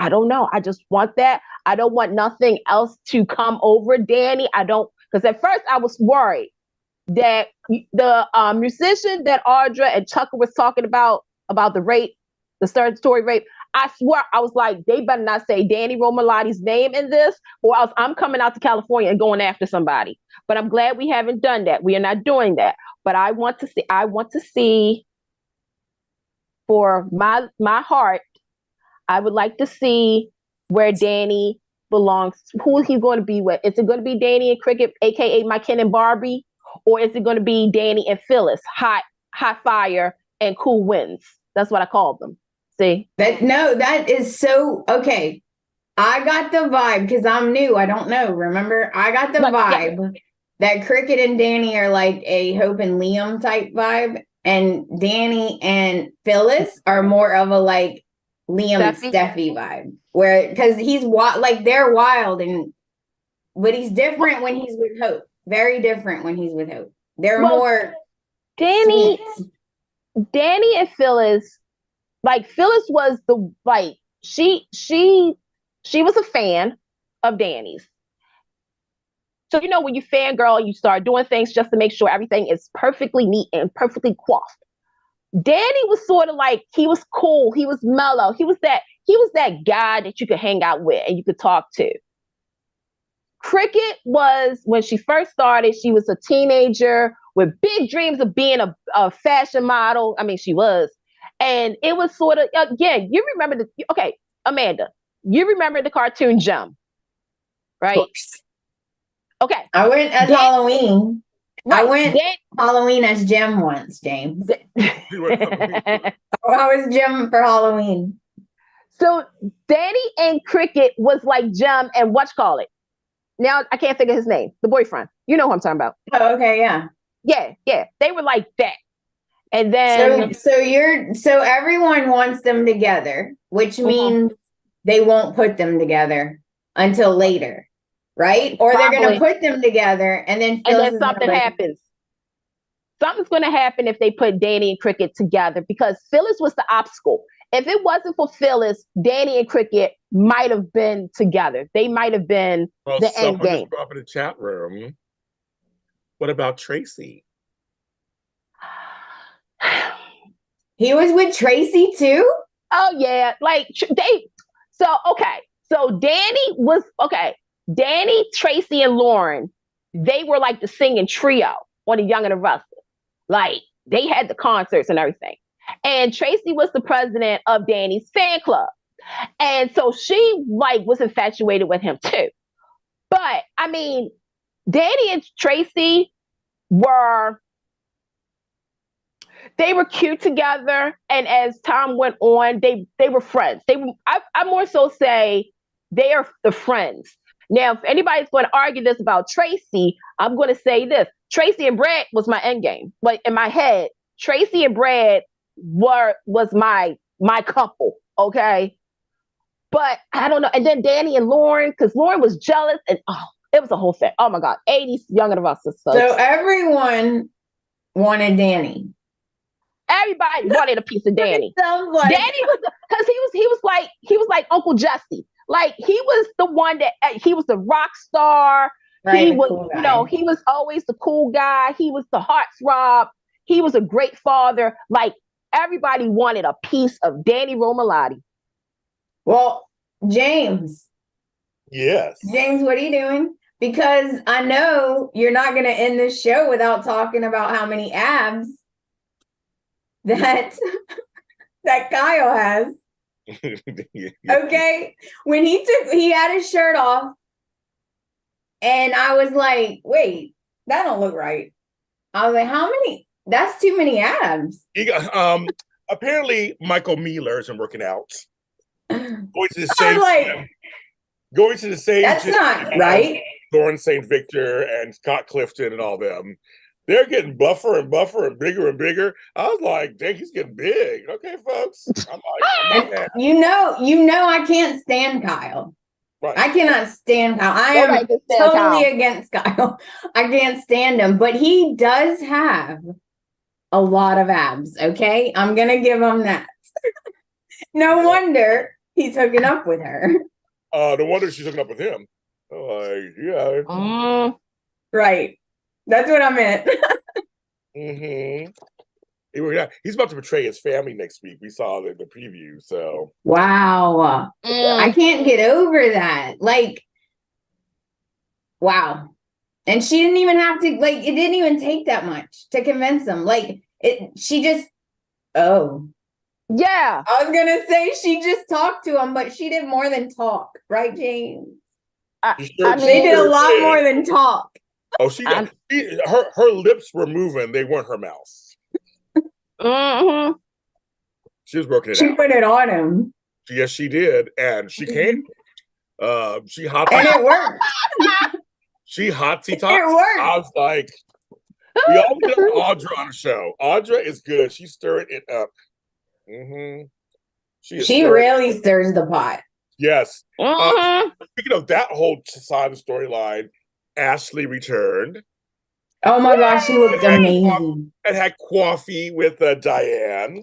don't know. I just want that. I don't want nothing else to come over Danny. Because at first I was worried that the musician that Audra and Chucker was talking about the rape, the third story rape, I swear, I was like, they better not say Danny Romalotti's name in this, or else I'm coming out to California and going after somebody. But I'm glad we haven't done that. We are not doing that. But I want to see for my heart, I would like to see where Danny belongs, who he's going to be with. Is it going to be Danny and Cricket, aka my Ken and Barbie? Or is it going to be Danny and Phyllis, hot fire and cool winds? That's what I called them. See? That is so okay. I got the vibe, because I'm new. I don't know. Remember? I got the vibe that Cricket and Danny are like a Hope and Liam type vibe, and Danny and Phyllis are more of a like Liam and Steffi vibe, where, because he's like, they're wild, but he's different when he's with Hope. Very different when he's with Hope. They're more Danny sweet. And Phyllis. Like, Phyllis was she was a fan of Danny's. So, you know, when you fangirl, you start doing things just to make sure everything is perfectly neat and perfectly coiffed. Danny was sort of like, he was cool, he was mellow, he was that guy that you could hang out with and you could talk to. Cricket was, when she first started, she was a teenager with big dreams of being a fashion model. I mean, she was. And it was sort of, again, you remember Amanda, you remember the cartoon Jem, right? Okay. I went as Halloween. Right. I went Halloween as Jem once, James. I was Jem for Halloween. So Danny and Cricket was like Jem and whatchamacallit. Now I can't think of his name. The boyfriend. You know who I'm talking about. Oh, okay, yeah. Yeah. They were like that. And then so everyone wants them together, which means they won't put them together. until later, right? Or they're going to put them together and then something happens. Something's going to happen if they put Danny and Cricket together, because Phyllis was the obstacle. If it wasn't for Phyllis, Danny and Cricket might have been together. They might have been the end game. Up in the chat room. What about Tracy? He was with Tracy too? Oh yeah, like So Danny, Tracy, and Lauren, they were like the singing trio on The Young and the Restless. Like, they had the concerts and everything. And Tracy was the president of Danny's fan club. And so she like was infatuated with him too. But I mean, Danny and Tracy were cute together. And as time went on, they were friends. I more so say they are the friends. Now, if anybody's going to argue this about Tracy, I'm going to say this. Tracy and Brad was my end game. Like, in my head, Tracy and Brad was my couple, okay? But I don't know. And then Danny and Lauren, because Lauren was jealous, and it was a whole thing. Oh my God, 80s Young and the Restless. So everyone wanted Danny. Everybody wanted a piece of Danny. Sounds like Danny was because he was like Uncle Jesse. Like, he was the one that he was the rock star. Right, he was, cool, he was always the cool guy. He was the heartthrob. He was a great father. Like, everybody wanted a piece of Danny Romalotti. Well, James. Yes. James, what are you doing? Because I know you're not going to end this show without talking about how many abs that Kyle has. Okay. When he had his shirt off, and I was like, wait, that don't look right. I was like, how many? That's too many abs. He got, apparently Michael Mealer isn't working out. Going to the same that's not right. Lauren St. Victor and Scott Clifton and all them. They're getting buffer and bigger and bigger. I was like, dang, he's getting big. Okay, folks. I'm like, you know, I can't stand Kyle. Right. I cannot stand Kyle. I am totally against Kyle. I can't stand him, but he does have a lot of abs. Okay, I'm gonna give him that. No wonder he's hooking up with her. No wonder she's hooking up with him. Like, yeah. Right. That's what I meant. Mm-hmm. He's about to betray his family next week. We saw the preview, so. Wow. I can't get over that. Like, wow. And she didn't even have to, like, it didn't even take that much to convince him. Like, she just, yeah. I was going to say she just talked to him, but she did more than talk. Right, James? She did a lot more than talk. Oh, her lips were moving. They weren't her mouth. Mm-hmm. She was working it out. She put it on him. Yes, she did. And she came. She hot. And it worked. She hot talks. It worked. I was like, we all did Audra on the show. Audra is good. She's stirring it up. Mm-hmm. She really stirs the pot. Yes. Mm-hmm. Speaking of that whole side of the storyline, Ashley returned. Oh my gosh, she looked amazing. And had coffee with Diane.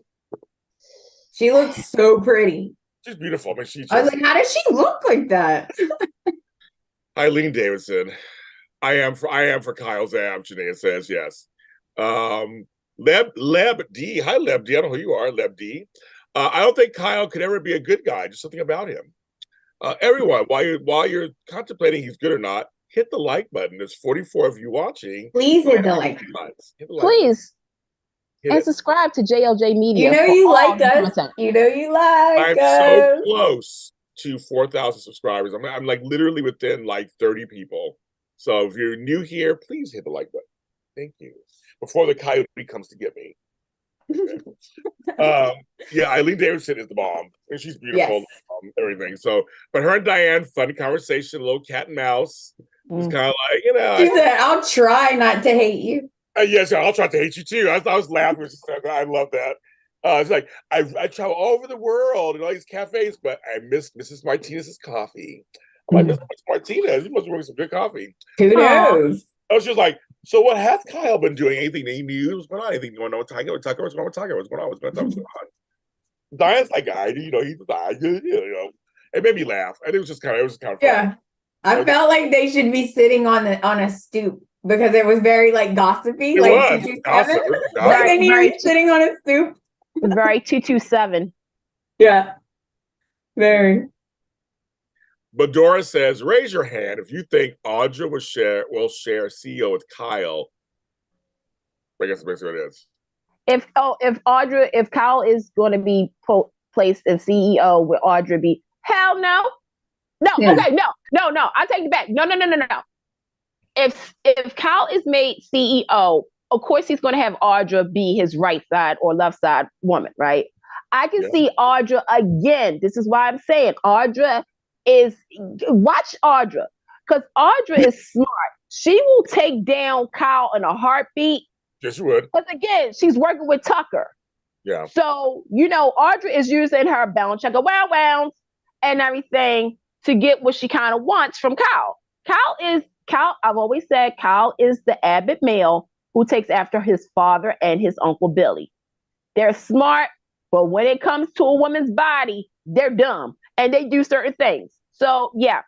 She looked so pretty. She's beautiful. I mean, I was like, how does she look like that? Eileen Davidson. I am for Kyle's ab, Janaea says, yes. Leb D. Hi, Leb D. I don't know who you are, Leb D. I don't think Kyle could ever be a good guy. Just something about him. Everyone, while you're contemplating he's good or not, hit the like button. There's 44 of you watching. Please hit the like button. Please. And subscribe to JLJ Media. You know you like us. Content. You know you like us. I'm so close to 4,000 subscribers. I'm like literally within like 30 people. So if you're new here, please hit the like button. Thank you. Before the coyote comes to get me. Yeah, Eileen Davidson is the bomb. And she's beautiful. Yes. Everything. So, but her and Diane, funny conversation, a little cat and mouse. It's kind of like, She said, I'll try not to hate you. Yes, I'll try to hate you too. I was laughing when she said that. I love that. It's like, I travel all over the world and all these cafes, but I miss Mrs. Martinez's coffee. I'm like, Mr. Martinez, you must be drinking some good coffee. Who knows? Oh, she was like, so what has Kyle been doing? Anything they knew? What's going on? Anything going on with Tiger? What's going on with Tiger? What's going on? What's going on? What's going on? Diane's like, he's it made me laugh. And it was just kind of fun. Yeah. I felt like they should be sitting on a stoop because it was very like gossipy. It like was. Gossip. Like they need to be sitting on a stoop. Very 227. Yeah. Very. But Dora says, raise your hand if you think Audra will share CEO with Kyle. I guess that's what it is. If Kyle is going to be placed as CEO, will Audra be? Hell no. No, yeah. Okay, no. I take it back. No. If Kyle is made CEO, of course he's going to have Audra be his right side or left side woman, right? I can see Audra again. This is why I'm saying watch Audra, because Audra is smart. She will take down Kyle in a heartbeat. Yes, she would. Because again, she's working with Tucker. Yeah. So, Audra is using her balance checker wounds and everything to get what she kind of wants from Kyle. Kyle, I've always said Kyle is the avid male who takes after his father and his Uncle Billy. They're smart, but when it comes to a woman's body, they're dumb and they do certain things. So, yeah.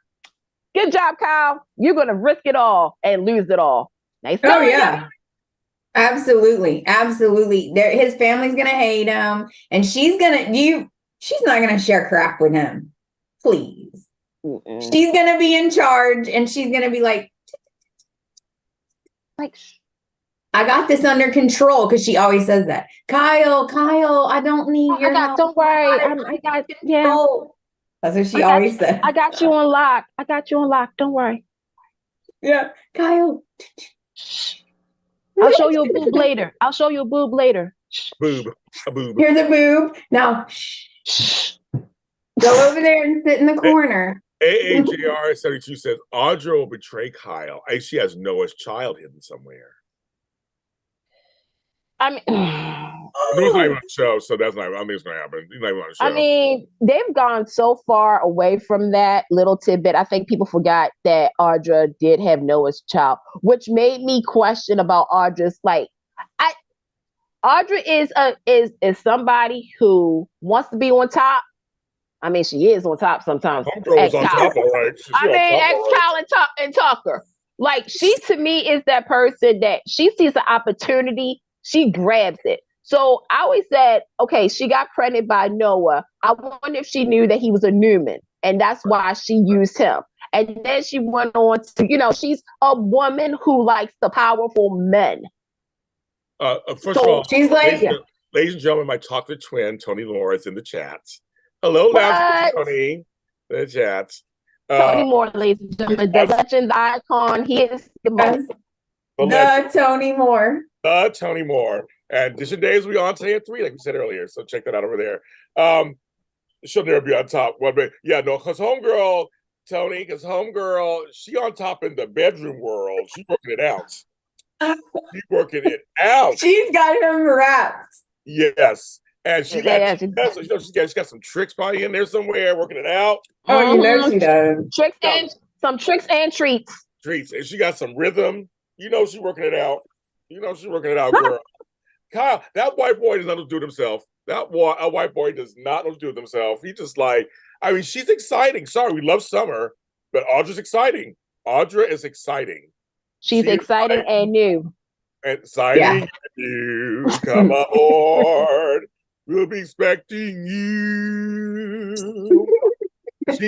Good job, Kyle. You're going to risk it all and lose it all. Nice. Oh, yeah. Absolutely. His family's going to hate him and she's not going to share crap with him. Please. Mm-mm. She's going to be in charge and she's going to be like, I got this under control, because she always says that. Kyle, I don't need your help. Don't worry. I got control. That's what she always says. I got you on lock. Don't worry. Yeah. Kyle. I'll show you a boob later. Boob. A boob. Here's a boob. Now, shh. Go over there and sit in the corner. AAJR72 says, Audra will betray Kyle. She has Noah's child hidden somewhere. I mean, Noah's not even on the show, so that's not. I think it's going to happen. He's not even on the show. I mean, they've gone so far away from that little tidbit. I think people forgot that Audra did have Noah's child, which made me question about Audra's. Audra is somebody who wants to be on top. I mean, she is on top sometimes. Homegirl was on top, all right. Kyle and Tucker. Like, she to me is that person that she sees an opportunity, she grabs it. So I always said, okay, she got pregnant by Noah. I wonder if she knew that he was a Newman, and that's why she used him. And then she went on to, she's a woman who likes the powerful men. First of all, she's like, ladies and gentlemen, my chocolate twin, Tony Laura, is in the chat. Hello, Tony. In the chat. Tony Moore, ladies and gentlemen, the legend icon. He is the most. Tony Moore. Tony Moore. And Dish and Days will be on today at 3, like we said earlier. So check that out over there. She'll never be on top. Because homegirl, Tony, she on top in the bedroom world. She's working it out. She's got him wrapped. Yes. And she's got some tricks probably in there somewhere, working it out. Oh, she does. Tricks and treats. And she got some rhythm. She's working it out. Girl. Kyle, that white boy does not do it himself. A white boy does not do it himself. He just she's exciting. Sorry, we love Summer, but Audra's exciting. Audra is exciting. She's exciting and new. Exciting and new. Come aboard. We'll be expecting you. And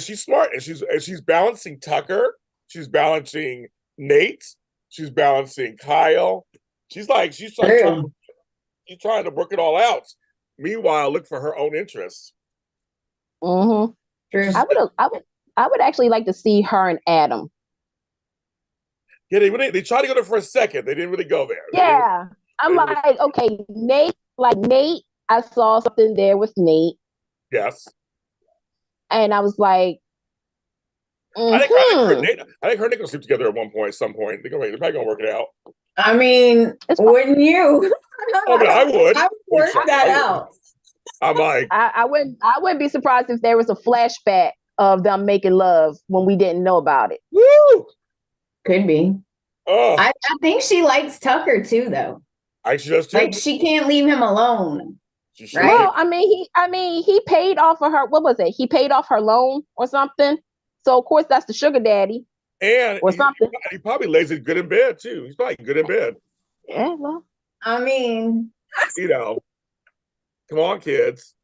she's smart, and she's balancing Tucker. She's balancing Nate. She's balancing Kyle. She's trying to work it all out. Meanwhile, look for her own interests. Mm-hmm. True. I would actually like to see her and Adam. Yeah, they tried to go there for a second. They didn't really go there. Yeah. I'm like, okay, Nate, I saw something there with Nate. Yes. And I was like, I think her and Nate will sleep together at some point. They're probably going to work it out. I mean, wouldn't you? I would. I would work that out. I'm like, I wouldn't be surprised if there was a flashback of them making love when we didn't know about it. Woo! Could be. Oh, I think she likes Tucker too, though. she does too. Like she can't leave him alone. Right? Well, I mean, he paid off of her. What was it? He paid off her loan or something. So of course that's the sugar daddy. And or something. He probably lays it good in bed too. He's probably good in bed. Yeah, well. I mean, come on, kids.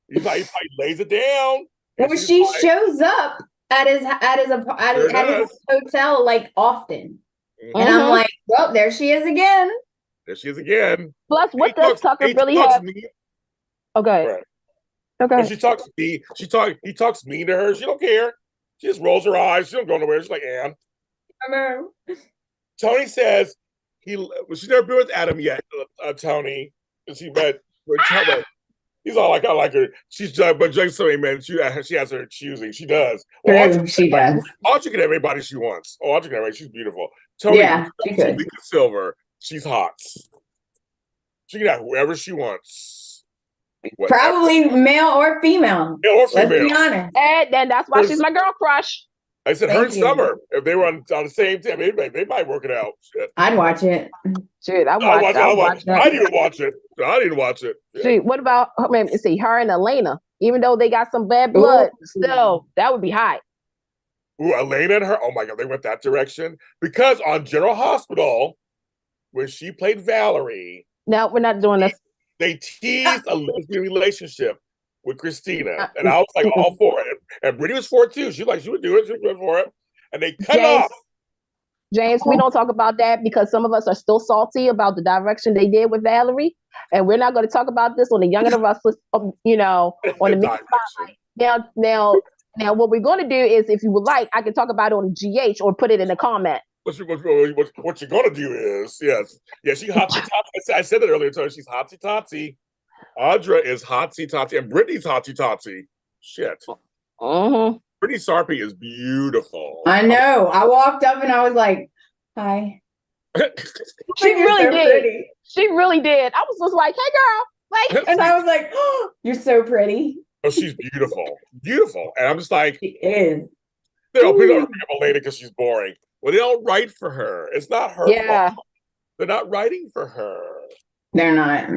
He probably lays it down. Well, she shows up at his hotel like often, and I'm like, well, there she is again. There she is again. Plus, what does Tucker really have? Okay. Right. Okay. When she talks mean. He talks mean to her. She don't care. She just rolls her eyes. She don't go nowhere. She's like, Ann. I know. Tony says she's never been with Adam yet. Tony, and she met with Tony. He's all like, I like her. She's but just so man, she has her choosing. She does. Well, she does. Audra can have everybody she wants. Audra can have everybody. She's beautiful. Tony, she could. Silver. She's hot. She can have whoever she wants. Whatever. Probably male or female. Let's be honest. And that's why she's my girl crush. I said her and Summer, if they were on the same team, they might work it out. Shit. I'd watch it. Shit, I'd watch it. I didn't watch it. Yeah. Shit, what about her and Elena? Even though they got some bad blood, still, that would be hot. Ooh, Elena and her, oh my God, they went that direction. Because on General Hospital, when she played Valerie. No, we're not doing this. They teased a lesbian relationship with Christina. And I was like, all for it. And Brittany was for it too. She would do it. She was good for it. And they cut it off. James, we don't talk about that because some of us are still salty about the direction they did with Valerie. And we're not going to talk about this on the Young and the Restless, on the Mixed Spotlight. Now, what we're going to do is, if you would like, I can talk about it on GH or put it in the comment. What you're going to do is, she hotsy totsy. I said it earlier, so she's hotsy totsy. Audra is hotsy totsy, and Brittany's hotsy totsy. Shit. Brittany Sarpy is beautiful. I know. I walked up and I was like, hi. She really did. Pretty. She really did. I was just like, hey, girl. And I was like, oh, you're so pretty. Oh, she's beautiful. Beautiful. And I'm just like, she is. They don't bring up Elena because she's boring. Well, they don't write for her. It's not her fault. They're not writing for her. They're not.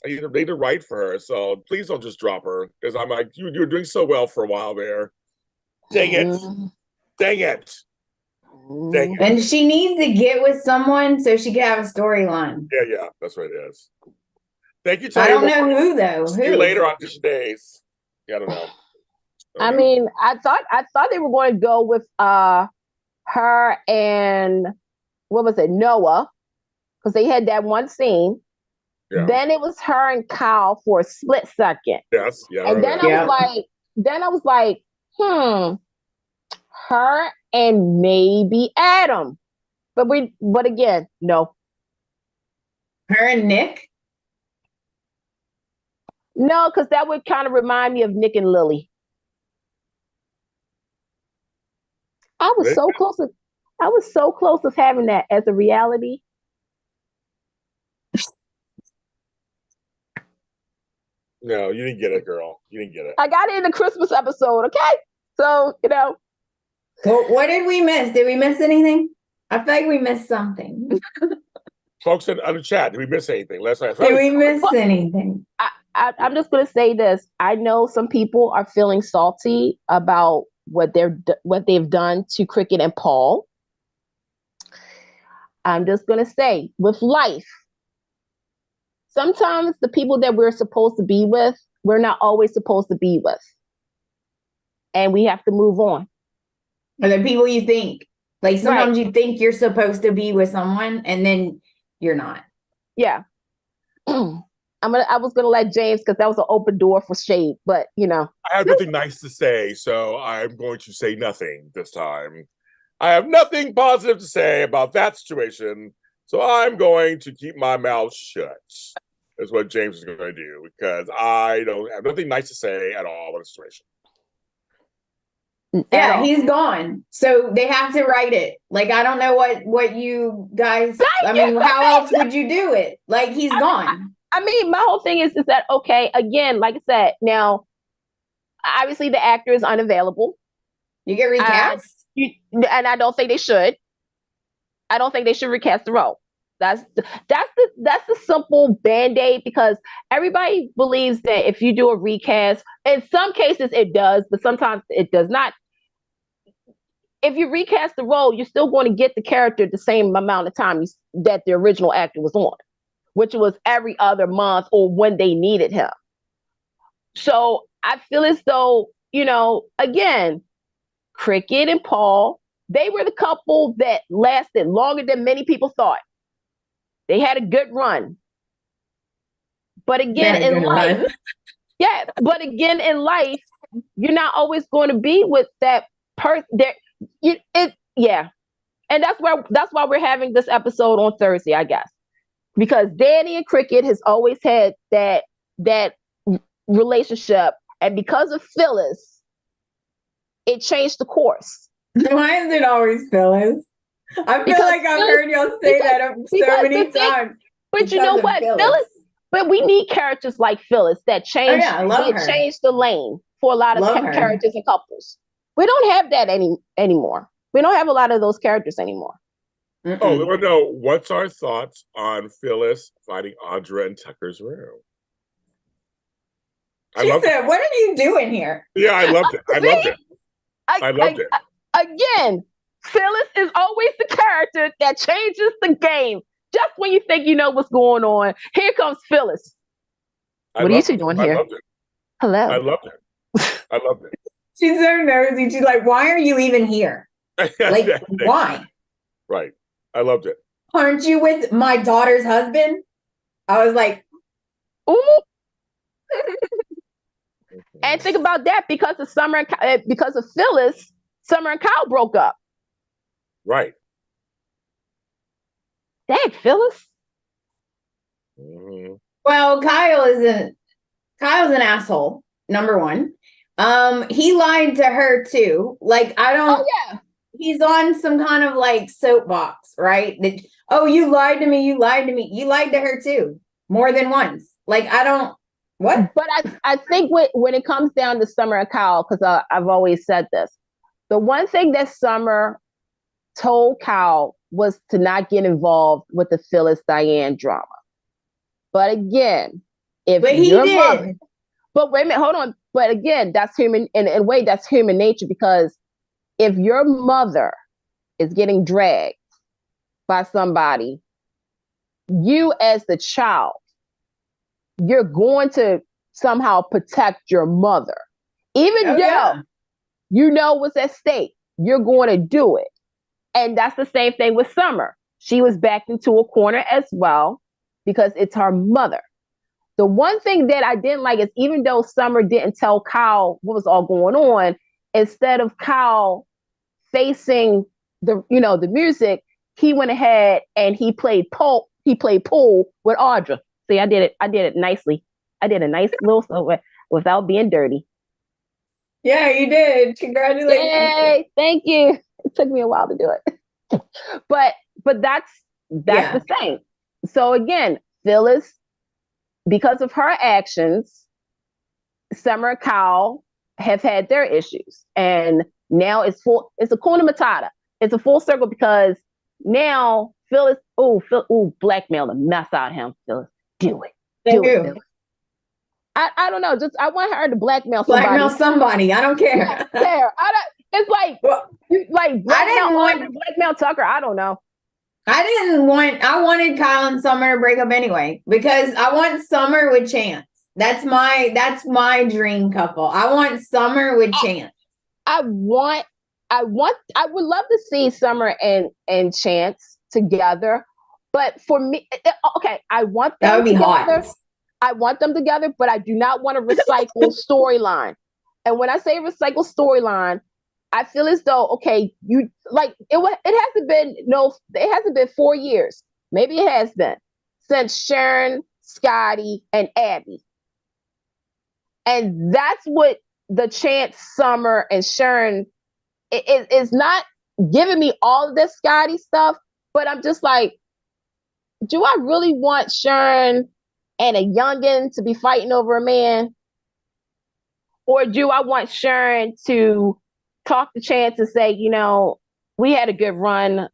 They need to write for her. So please don't just drop her. Because I'm like, you're doing so well for a while there. Dang it. Dang it. Dang it. And she needs to get with someone so she can have a storyline. Yeah. That's what it is. Thank you, Tony. I don't know who, though. See you later on these days. Yeah, I don't know. I mean, I thought they were going to go with her and what was it, Noah, because they had that one scene. Yeah. Then it was her and Kyle for a split second. Yes, yeah. And then I was like, her and maybe Adam, but again, no. Her and Nick. No, because that would kind of remind me of Nick and Lily. I was so close of having that as a reality. No, you didn't get it, girl. You didn't get it. I got it in the Christmas episode, okay? So, Well, what did we miss? Did we miss anything? I feel like we missed something. Folks in the chat, did we miss anything? Did we miss anything? I'm just going to say this. I know some people are feeling salty about what they've done to Cricket and Paul. I'm just going to say, with life, sometimes the people that we're supposed to be with, we're not always supposed to be with. And we have to move on. Or the people you think. Like sometimes you think you're supposed to be with someone and then you're not. Yeah. I was gonna let James, because that was an open door for shade, but I have nothing nice to say, so I'm going to say nothing this time. I have nothing positive to say about that situation, so I'm going to keep my mouth shut. Is what James is going to do, because I don't have nothing nice to say at all about the situation. Yeah, he's gone. So they have to write it. Like, I don't know what you guys, how else would you do it? Like, he's gone. I mean, my whole thing is that, okay, again, like I said, now, obviously the actor is unavailable. You get recast? And I don't think they should. I don't think they should recast the role. That's the simple band-aid, because everybody believes that if you do a recast, in some cases it does, but sometimes it does not. If you recast the role, you're still going to get the character the same amount of time that the original actor was on, which was every other month or when they needed him. So I feel as though, again, Cricket and Paul, they were the couple that lasted longer than many people thought. They had a good run. But again, in life, you're not always going to be with that person. And that's why we're having this episode on Thursday, I guess. Because Danny and Cricket has always had that relationship, and because of Phyllis, it changed the course. Why is it always Phyllis? I feel like I've heard y'all say that so many times. But you know what, Phyllis? But we need characters like Phyllis that change. Change the lane for a lot of characters and couples. We don't have that anymore. We don't have a lot of those characters anymore. Mm-mm. Oh, no. What's our thoughts on Phyllis fighting Audra in Tucker's room? She said, "What are you doing here?" Yeah, I loved it. I loved it. Again, Phyllis is always the character that changes the game. Just when you think you know what's going on, here comes Phyllis. What are you two doing here? Hello. I loved it. She's so nosy. She's like, "Why are you even here? Like, why?" Right. I loved it. Aren't you with my daughter's husband? I was like, ooh. And think about that, because of Phyllis, Summer and Kyle broke up. Right. Dang, Phyllis. Mm-hmm. Well, Kyle's an asshole. Number one. He lied to her too. Like, he's on some kind of like soapbox, right? You lied to me. You lied to me. You lied to her too, more than once. Like, what? But I think when it comes down to Summer and Kyle, because I've always said this, the one thing that Summer told Kyle was to not get involved with the Phyllis Diane drama. But again, but wait a minute, hold on. But again, that's human. In a way, that's human nature, because if your mother is getting dragged by somebody, you as the child, you're going to somehow protect your mother. Even though you know what's at stake, you're going to do it. And that's the same thing with Summer. She was backed into a corner as well, because it's her mother. The one thing that I didn't like is, even though Summer didn't tell Kyle what was all going on, instead of Kyle facing the music, he went ahead and he played pool with Audra. See, I did it nicely. I did a nice little solo without being dirty. Yeah, you did. Congratulations. Yay, thank you. It took me a while to do it. But that's the thing. So again, Phyllis, because of her actions, Summer and Kyle have had their issues. And now it's a Kuna Matata. It's a full circle, because now Phyllis, blackmail the mess out of him, Phyllis. Do it, Phyllis. I don't know. Just I want her to blackmail somebody. Blackmail somebody. I don't care. I don't care. It's like, blackmail Tucker. I don't know. I wanted Kyle and Summer to break up anyway, because I want Summer with Chance. That's my dream couple. I want Summer with Chance. I would love to see Summer and Chance together. But for me, okay, I want them that would be together. Hot. I want them together, but I do not want a recycle storyline. And when I say recycle storyline, I feel as though, okay, it hasn't been 4 years. Maybe it has been, since Sharon, Scotty, and Abby. And that's what the Chance, Summer, and Sharon is not giving me all of this Scotty stuff, but I'm just like, do I really want Sharon and a youngin to be fighting over a man? Or do I want Sharon to talk to Chance and say, we had a good run?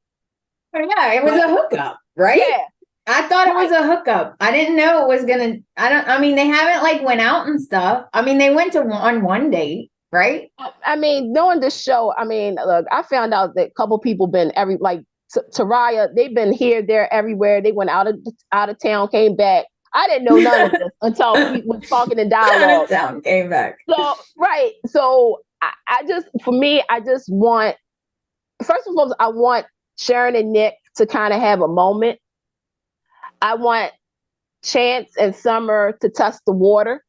Oh, yeah, it was a hookup, right? Yeah. I thought it was a hookup. I didn't know it was gonna. They haven't went out and stuff. They went on one date, right? Knowing this show, look, I found out that a couple people been Taraya, they've been here, there, everywhere. They went out of town, came back. I didn't know none of this until we were talking in dialogue. Out of town, came back. So right. So I just want, first and foremost, I want Sharon and Nick to kind of have a moment. I want Chance and Summer to test the water.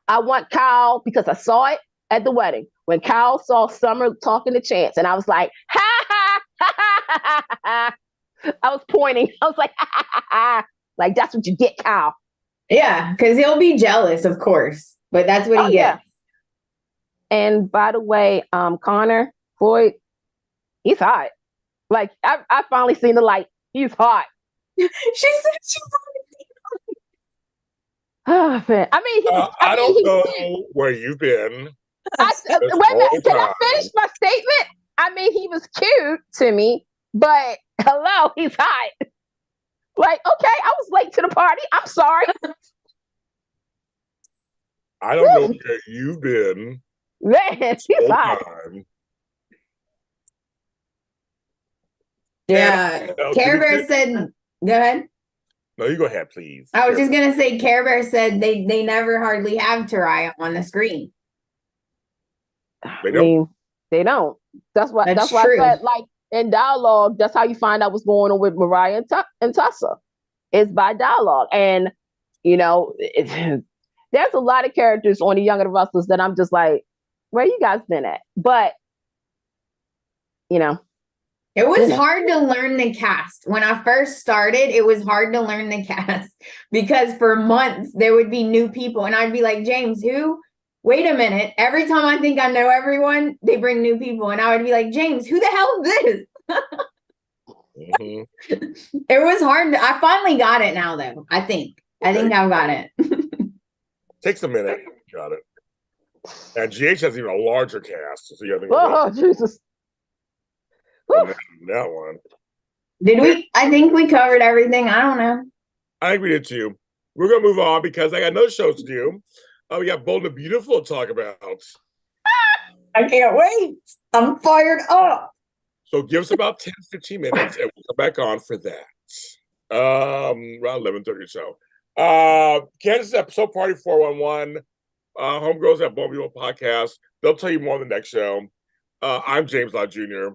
I want Kyle, because I saw it at the wedding, when Kyle saw Summer talking to Chance, and I was like, ha ha ha ha ha ha. I was pointing. I was like, ha ha ha ha. Like, that's what you get, Kyle. Yeah, because he'll be jealous, of course, but that's what he gets. Yeah. And by the way, Connor Floyd, he's hot. Like, I finally seen the light. He's hot. She said she Oh, man. I don't know where you've been. Wait a minute. Can I finish my statement? He was cute to me, but hello, he's hot. Like, okay, I was late to the party. I'm sorry. I don't know where you've been. Man, he's hot. Yeah. Care Bear said, go ahead. No, you go ahead, please. I was just going to say, Care Bear said they never hardly have Taraya on the screen. They don't. They don't. That's why I said, in dialogue, that's how you find out what's going on with Mariah and Tessa. It's by dialogue. And, there's a lot of characters on the Young and the Restless that I'm just like, where you guys been at? But, it was hard to learn the cast. When I first started, it was hard to learn the cast because for months there would be new people and I'd be like, James, who? Wait a minute. Every time I think I know everyone, they bring new people. And I would be like, James, who the hell is this? Mm-hmm. It was hard. I finally got it now, though. I think I've got it. Takes a minute. Got it. And GH has even a larger cast. So you have to go Jesus. That one. Did we? I think we covered everything. I don't know. I think we did too. We're going to move on because I got no shows to do. We got Bold and Beautiful to talk about. I can't wait. I'm fired up. So give us about 10, 15 minutes and we'll come back on for that. Around 11:30 or so. Candice episode party 411. Homegirls at Bold and Beautiful podcast. They'll tell you more on the next show. I'm James Lott Jr.